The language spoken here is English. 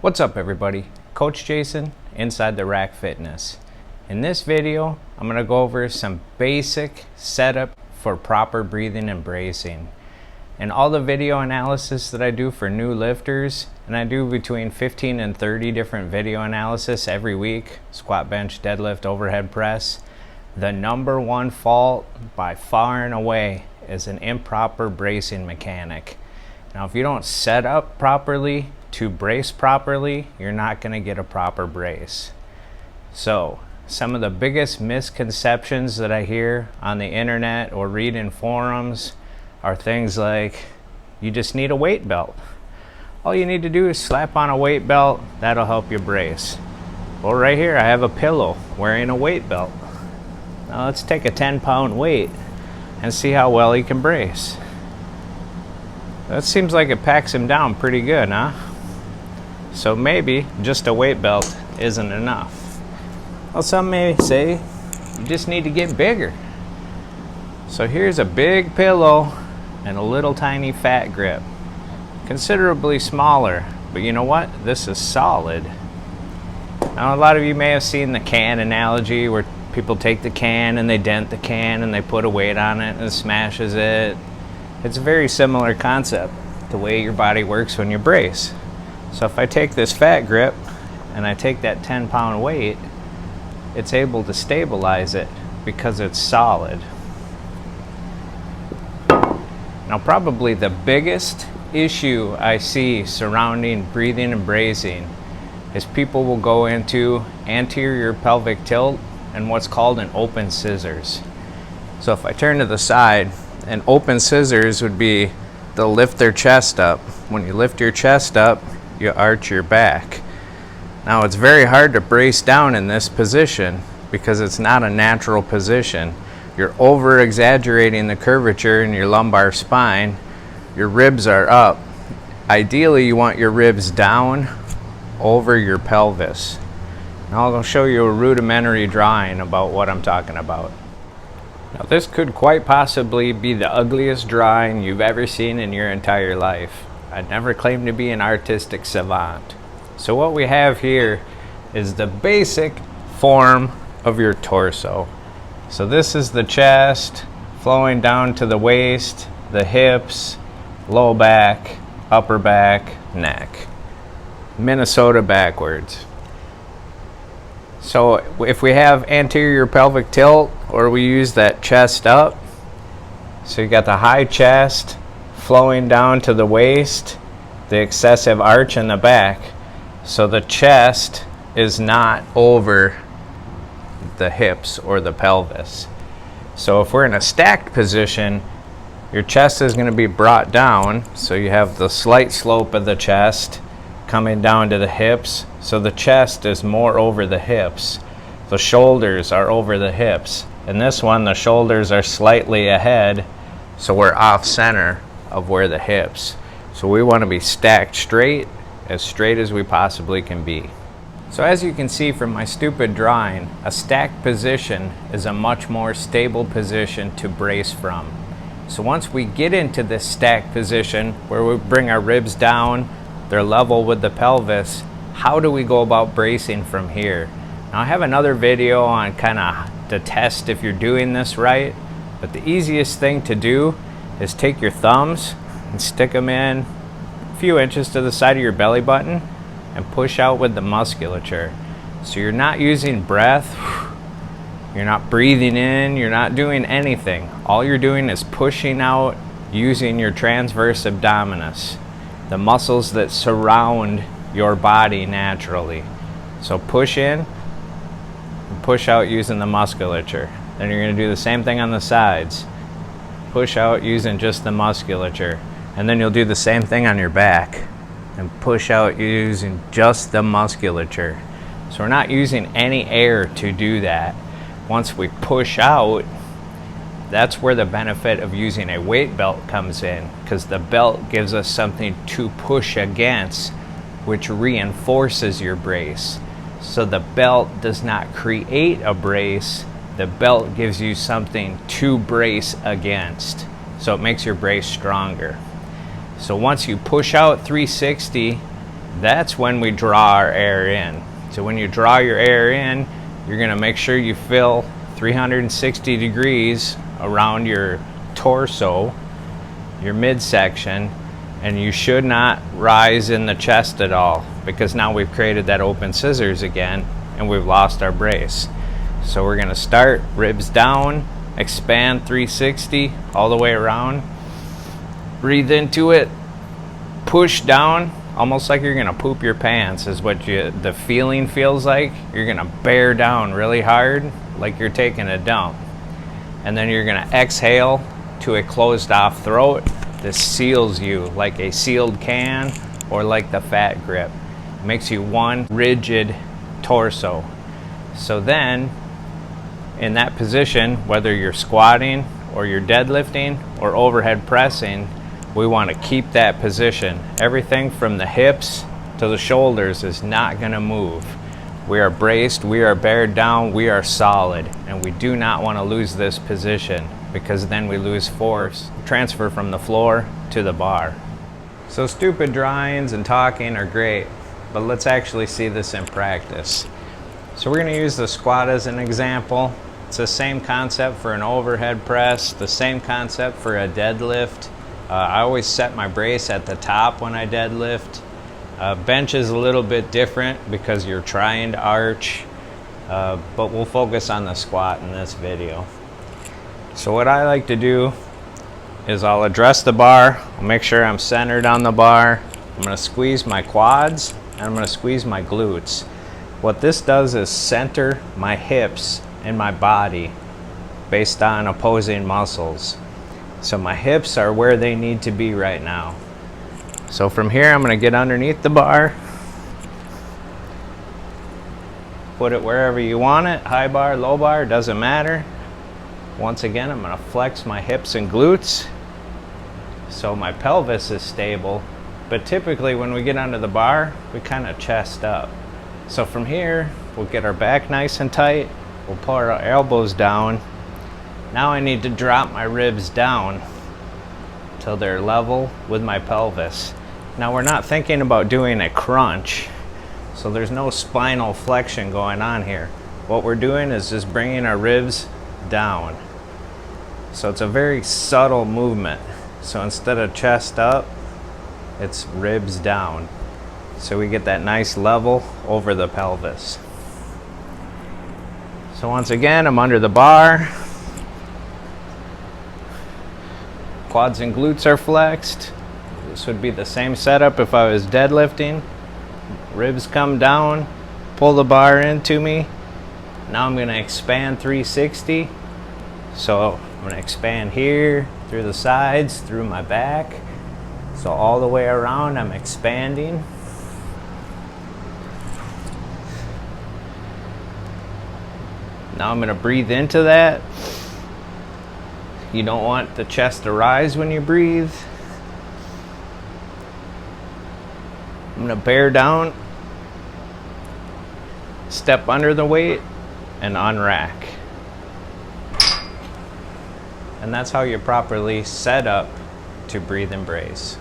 What's up everybody? Coach Jason, Inside the Rack Fitness. In this video, I'm going to go over some basic setup for proper breathing and bracing. And all the video analysis that I do for new lifters, and I do between 15 and 30 different video analysis every week, squat, bench, deadlift, overhead press, the number one fault by far and away is an improper bracing mechanic. Now if you don't set up properly to brace properly, you're not going to get a proper brace. So some of the biggest misconceptions that I hear on the internet or read in forums are things like, you just need a weight belt. All you need to do is slap on a weight belt, that'll help you brace. Well, right here I have a pillow wearing a weight belt. Now let's take a 10-pound weight and see how well he can brace. That seems like it packs him down pretty good, huh? So maybe just a weight belt isn't enough. Well, some may say you just need to get bigger. So here's a big pillow and a little tiny fat grip. Considerably smaller, but you know what? This is solid. Now a lot of you may have seen the can analogy where people take the can and they dent the can and they put a weight on it and it smashes it. It's a very similar concept, the way your body works when you brace. So if I take this fat grip and I take that 10-pound weight, it's able to stabilize it because it's solid. Now probably the biggest issue I see surrounding breathing and bracing is people will go into anterior pelvic tilt and what's called an open scissors. So if I turn to the side, an open scissors would be they'll lift their chest up. When you lift your chest up, you arch your back. Now it's very hard to brace down in this position because it's not a natural position. You're over exaggerating the curvature in your lumbar spine. Your ribs are up. Ideally you want your ribs down over your pelvis. Now I'll show you a rudimentary drawing about what I'm talking about. Now this could quite possibly be the ugliest drawing you've ever seen in your entire life. I'd never claimed to be an artistic savant. So what we have here is the basic form of your torso. So this is the chest flowing down to the waist, the hips, low back, upper back, neck. Minnesota backwards. So if we have anterior pelvic tilt, or we use that chest up, so you got the high chest flowing down to the waist, the excessive arch in the back, so the chest is not over the hips or the pelvis. So if we're in a stacked position, your chest is going to be brought down, so you have the slight slope of the chest coming down to the hips, so the chest is more over the hips. The shoulders are over the hips. In this one, the shoulders are slightly ahead, so we're off center of where the hips. So we want to be stacked straight as we possibly can be. So as you can see from my stupid drawing, a stacked position is a much more stable position to brace from. So once we get into this stacked position where we bring our ribs down, they're level with the pelvis, how do we go about bracing from here? Now I have another video on kind of to test if you're doing this right, but the easiest thing to do is take your thumbs and stick them in a few inches to the side of your belly button and push out with the musculature. So you're not using breath, you're not breathing in, you're not doing anything. All you're doing is pushing out using your transverse abdominis, the muscles that surround your body naturally. So push in and push out using the musculature. Then you're going to do the same thing on the sides. Push out using just the musculature. And then you'll do the same thing on your back and push out using just the musculature. So we're not using any air to do that. Once we push out, that's where the benefit of using a weight belt comes in, because the belt gives us something to push against, which reinforces your brace. So the belt does not create a brace, the belt gives you something to brace against. So it makes your brace stronger. So once you push out 360 that's when we draw our air in. So when you draw your air in, you're going to make sure you fill 360 degrees around your torso, your midsection, and you should not rise in the chest at all, because now we've created that open scissors again and we've lost our brace. So we're going to start ribs down, expand 360 all the way around, breathe into it, push down, almost like you're going to poop your pants is what the feeling feels like. You're going to bear down really hard like you're taking a dump. And then you're going to exhale to a closed off throat. This seals you like a sealed can or like the fat grip. It makes you one rigid torso. So then in that position, whether you're squatting or you're deadlifting or overhead pressing, we want to keep that position. Everything from the hips to the shoulders is not going to move. We are braced, we are bared down, we are solid, and we do not want to lose this position, because then we lose force, transfer from the floor to the bar. So stupid drawings and talking are great, but let's actually see this in practice. So we're going to use the squat as an example. It's the same concept for an overhead press, the same concept for a deadlift. I always set my brace at the top when I deadlift. Bench is a little bit different because you're trying to arch, but we'll focus on the squat in this video. So what I like to do is I'll address the bar, I'll make sure I'm centered on the bar, I'm going to squeeze my quads, and I'm going to squeeze my glutes. What this does is center my hips and my body based on opposing muscles. So my hips are where they need to be right now. So from here, I'm going to get underneath the bar, put it wherever you want it, high bar, low bar, doesn't matter. Once again, I'm going to flex my hips and glutes so my pelvis is stable. But typically when we get under the bar, we kind of chest up. So from here, we'll get our back nice and tight, we'll pull our elbows down. Now I need to drop my ribs down till they're level with my pelvis. Now we're not thinking about doing a crunch, so there's no spinal flexion going on here. What we're doing is just bringing our ribs down. So it's a very subtle movement. So instead of chest up, it's ribs down. So we get that nice level over the pelvis. So once again, I'm under the bar. Quads and glutes are flexed. This would be the same setup if I was deadlifting. Ribs come down, pull the bar into me. Now I'm going to expand 360. So I'm going to expand here, through the sides, through my back. So all the way around I'm expanding. Now I'm going to breathe into that. You don't want the chest to rise when you breathe. I'm going to bear down, step under the weight, and unrack. And that's how you properly set up to breathe and brace.